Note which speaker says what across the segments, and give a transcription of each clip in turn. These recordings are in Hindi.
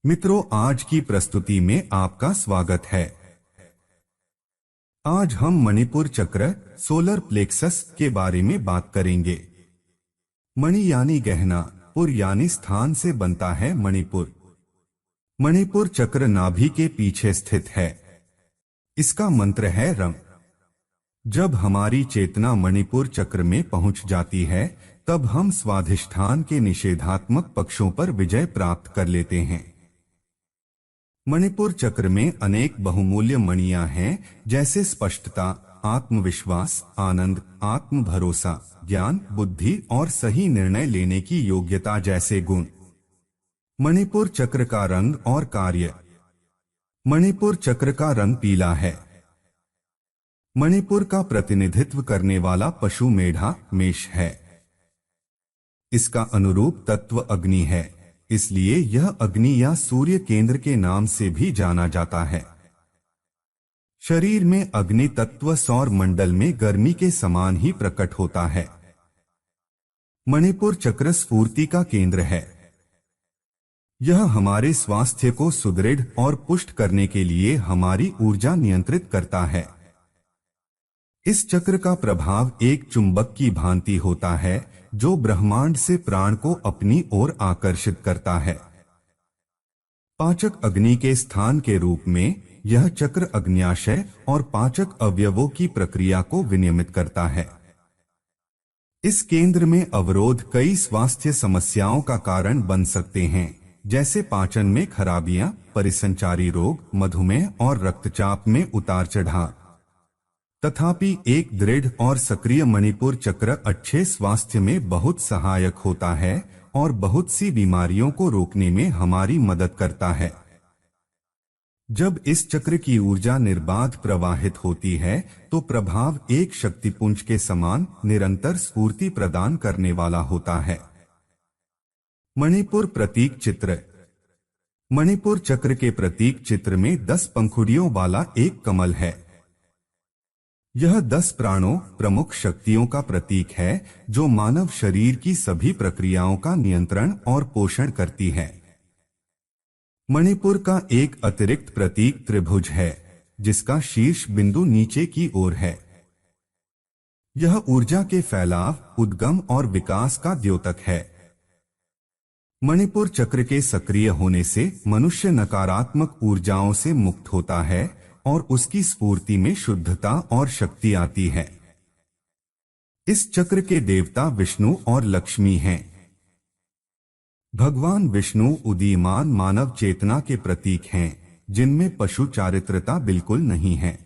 Speaker 1: मित्रों, आज की प्रस्तुति में आपका स्वागत है। आज हम मणिपुर चक्र सोलर प्लेक्सस के बारे में बात करेंगे। मणि यानी गहना, पुर यानी स्थान से बनता है मणिपुर। मणिपुर चक्र नाभि के पीछे स्थित है। इसका मंत्र है रम। जब हमारी चेतना मणिपुर चक्र में पहुंच जाती है, तब हम स्वाधिष्ठान के निषेधात्मक पक्षों पर विजय प्राप्त कर लेते हैं। मणिपुर चक्र में अनेक बहुमूल्य मणियां हैं, जैसे स्पष्टता, आत्मविश्वास, आनंद, आत्म भरोसा, ज्ञान, बुद्धि और सही निर्णय लेने की योग्यता जैसे गुण। मणिपुर चक्र का रंग और कार्य। मणिपुर चक्र का रंग पीला है। मणिपुर का प्रतिनिधित्व करने वाला पशु मेढा मेष है। इसका अनुरूप तत्व अग्नि है, इसलिए यह अग्नि या सूर्य केंद्र के नाम से भी जाना जाता है। शरीर में अग्नि तत्व सौर मंडल में गर्मी के समान ही प्रकट होता है। मणिपुर चक्र स्फूर्ति का केंद्र है। यह हमारे स्वास्थ्य को सुदृढ़ और पुष्ट करने के लिए हमारी ऊर्जा नियंत्रित करता है। इस चक्र का प्रभाव एक चुंबक की भांति होता है, जो ब्रह्मांड से प्राण को अपनी ओर आकर्षित करता है। पाचक अग्नि के स्थान के रूप में यह चक्र अग्न्याशय और पाचक अवयवों की प्रक्रिया को विनियमित करता है। इस केंद्र में अवरोध कई स्वास्थ्य समस्याओं का कारण बन सकते हैं, जैसे पाचन में खराबियां, परिसंचारी रोग, मधुमेह और रक्तचाप में उतार चढ़ाव। तथापि एक दृढ़ और सक्रिय मणिपुर चक्र अच्छे स्वास्थ्य में बहुत सहायक होता है और बहुत सी बीमारियों को रोकने में हमारी मदद करता है। जब इस चक्र की ऊर्जा निर्बाध प्रवाहित होती है, तो प्रभाव एक शक्तिपुंज के समान निरंतर स्फूर्ति प्रदान करने वाला होता है। मणिपुर प्रतीक चित्र। मणिपुर चक्र के प्रतीक चित्र में 10 पंखुड़ियों वाला एक कमल है। यह 10 प्राणों, प्रमुख शक्तियों का प्रतीक है, जो मानव शरीर की सभी प्रक्रियाओं का नियंत्रण और पोषण करती है। मणिपुर का एक अतिरिक्त प्रतीक त्रिभुज है, जिसका शीर्ष बिंदु नीचे की ओर है। यह ऊर्जा के फैलाव, उद्गम और विकास का द्योतक है। मणिपुर चक्र के सक्रिय होने से मनुष्य नकारात्मक ऊर्जाओं से मुक्त होता है और उसकी स्फूर्ति में शुद्धता और शक्ति आती है। इस चक्र के देवता विष्णु और लक्ष्मी हैं। भगवान विष्णु उदीयमान मानव चेतना के प्रतीक हैं, जिनमें पशु चारित्रता बिल्कुल नहीं है।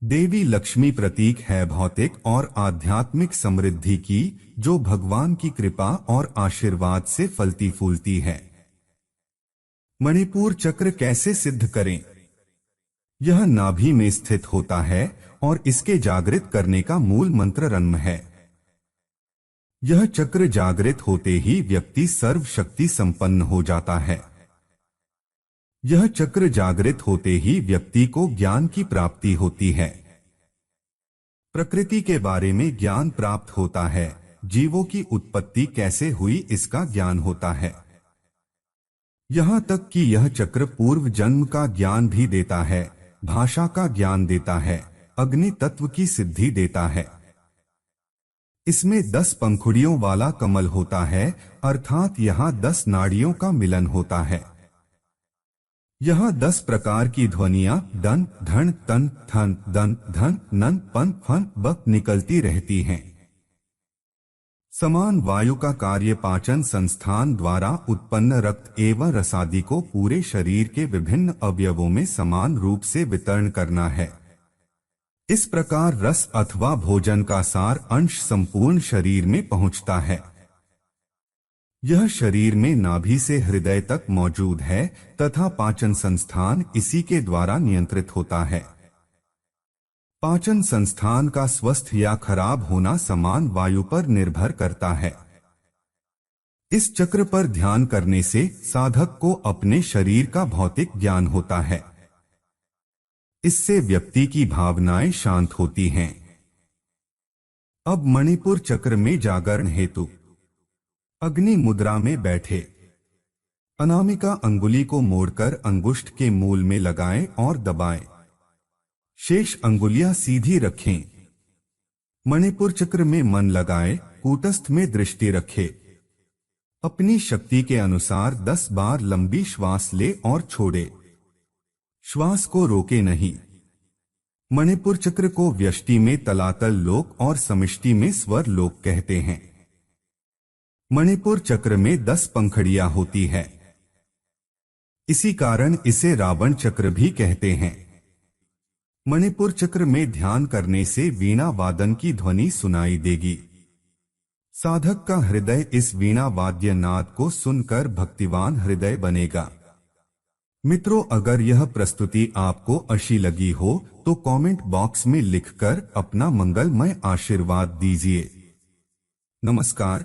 Speaker 1: देवी लक्ष्मी प्रतीक है भौतिक और आध्यात्मिक समृद्धि की, जो भगवान की कृपा और आशीर्वाद से फलती फूलती है। मणिपुर चक्र कैसे सिद्ध करें? यह नाभि में स्थित होता है और इसके जागृत करने का मूल मंत्र रन्म है। यह चक्र जागृत होते ही व्यक्ति सर्वशक्ति संपन्न हो जाता है। यह चक्र जागृत होते ही व्यक्ति को ज्ञान की प्राप्ति होती है। प्रकृति के बारे में ज्ञान प्राप्त होता है। जीवों की उत्पत्ति कैसे हुई, इसका ज्ञान होता है। यहां तक कि यह चक्र पूर्व जन्म का ज्ञान भी देता है, भाषा का ज्ञान देता है, अग्नि तत्व की सिद्धि देता है। इसमें 10 पंखुड़ियों वाला कमल होता है, अर्थात यहाँ 10 नाड़ियों का मिलन होता है। यहाँ 10 प्रकार की ध्वनियां दन, धन, तन, थन, दन, धन, नन, पन, फन, बक निकलती रहती हैं। समान वायु का कार्य पाचन संस्थान द्वारा उत्पन्न रक्त एवं रसादि को पूरे शरीर के विभिन्न अवयवों में समान रूप से वितरण करना है। इस प्रकार रस अथवा भोजन का सार अंश संपूर्ण शरीर में पहुंचता है। यह शरीर में नाभि से हृदय तक मौजूद है तथा पाचन संस्थान इसी के द्वारा नियंत्रित होता है। पाचन संस्थान का स्वस्थ या खराब होना समान वायु पर निर्भर करता है। इस चक्र पर ध्यान करने से साधक को अपने शरीर का भौतिक ज्ञान होता है। इससे व्यक्ति की भावनाएं शांत होती हैं। अब मणिपुर चक्र में जागरण हेतु अग्नि मुद्रा में बैठे। अनामिका अंगुली को मोड़कर अंगुष्ठ के मूल में लगाएं और दबाएं। शेष अंगुलियां सीधी रखें। मणिपुर चक्र में मन लगाएं, कूटस्थ में दृष्टि रखें। अपनी शक्ति के अनुसार 10 बार लंबी श्वास ले और छोड़े। श्वास को रोके नहीं। मणिपुर चक्र को व्यष्टि में तलातल लोक और समिष्टि में स्वर लोक कहते हैं। मणिपुर चक्र में 10 पंखड़ियां होती है। इसी कारण इसे रावण चक्र भी कहते हैं। मणिपुर चक्र में ध्यान करने से वीणा वादन की ध्वनि सुनाई देगी। साधक का हृदय इस वीणा वाद्य नाद को सुनकर भक्तिवान हृदय बनेगा। मित्रों, अगर यह प्रस्तुति आपको अच्छी लगी हो तो कमेंट बॉक्स में लिखकर अपना मंगलमय आशीर्वाद दीजिए। नमस्कार।